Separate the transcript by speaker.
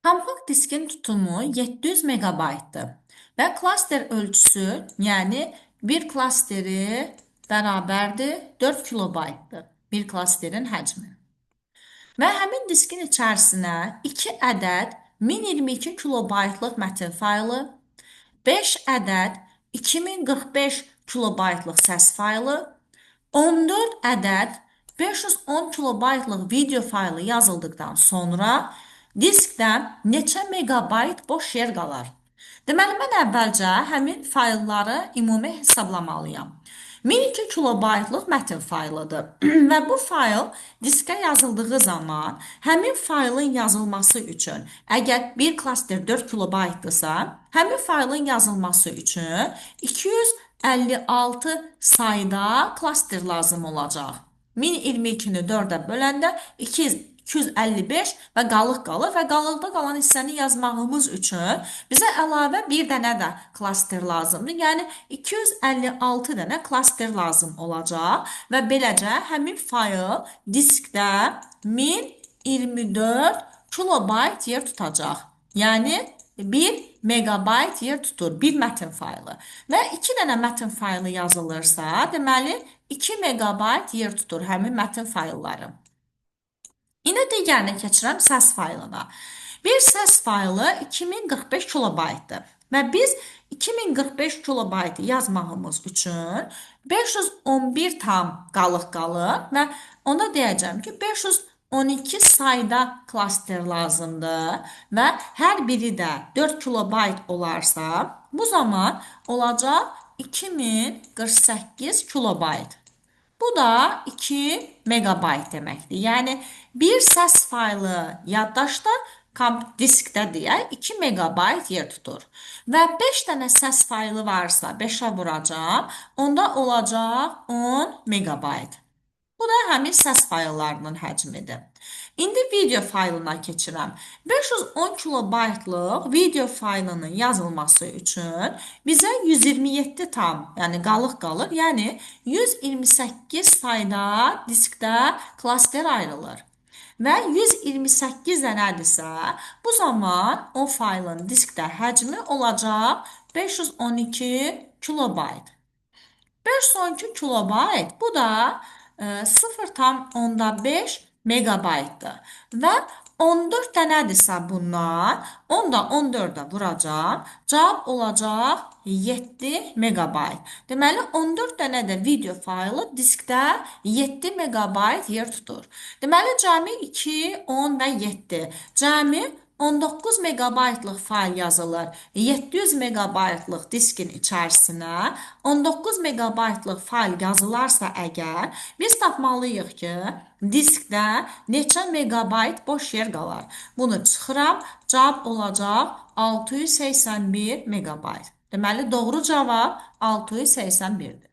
Speaker 1: Kompakt diskin tutumu 700 megabaytdır və klaster ölçüsü, yəni bir klasteri bərabərdir 4 kilobaytdır. Bir klasterin həcmi. Və həmin diskin içərisinə 2 ədəd 1022 kilobaytlıq mətin faylı, 5 ədəd 2045 kilobaytlıq səs faylı, 14 ədəd 510 kilobaytlıq video faylı yazıldıqdan sonra diskdə neçə megabayt boş yer qalar? Deməli, mən əvvəlcə həmin faylları ümumi hesablamalıyam. 1002 kilobaytlıq mətin faylıdır və bu fayl diskə yazıldığı zaman həmin faylın yazılması üçün, əgər bir klaster 4 kilobaytdırsa, həmin faylın yazılması üçün 256 sayda klaster lazım olacaq. 1022-ni 4-ə böləndə 255 və qalıq qalır və qalıqda qalan hissəni yazmağımız üçün bizə əlavə bir dənə də klaster lazımdır. Yəni 256 dənə klaster lazım olacaq və beləcə həmin fayl diskdə 1024 kilobayt yer tutacaq. Yəni 1 megabayt yer tutur bir mətin faylı və 2 dənə mətin faylı yazılırsa, deməli 2 megabayt yer tutur həmin mətin faylları. İndi digərinə keçirəm səs faylına. Bir səs faylı 2045 kilobaytdır və biz 2045 kilobaytı yazmağımız üçün 511 tam qalıq qalır və ona deyəcəm ki 512 sayda klaster lazımdır və hər biri də 4 kilobayt olarsa, bu zaman olacaq 2048 kilobayt. Bu da 2 megabayt deməkdir. Yəni, bir səs faylı yaddaşda, diskdə deyək, 2 megabayt yer tutur. Və 5 dənə səs faylı varsa, 5-ə vuracam, onda olacaq 10 megabayt. Bu da həmin səs fayllarının həcmidir. İndi video faylına keçirəm. 510 kilobaytlıq video faylının yazılması üçün bizə 127 tam, yəni qalıq qalır, yəni 128 sayda diskdə klaster ayrılır. Və 128 dənədirsə, bu zaman o faylın diskdə həcmi olacaq 512 kilobayt. 512 kilobayt, bu da 0,5 megabaytdır. Və 14 dənədirsə bundan, onda 14-ə vuracam, cavab olacaq 7 megabayt. Deməli, 14 dənə də video faylı diskdə 7 megabayt yer tutur. Deməli, cəmi 2, 10 və 7. Cəmi 19 megabaytlıq fayl yazılır. 700 megabaytlıq diskin içərisinə 19 megabaytlıq fayl yazılarsa əgər, biz tapmalıyıq ki, diskdə neçə megabayt boş yer qalar. Bunu çıxıram, cavab olacaq 681 megabayt. Deməli, doğru cavab 681-dir.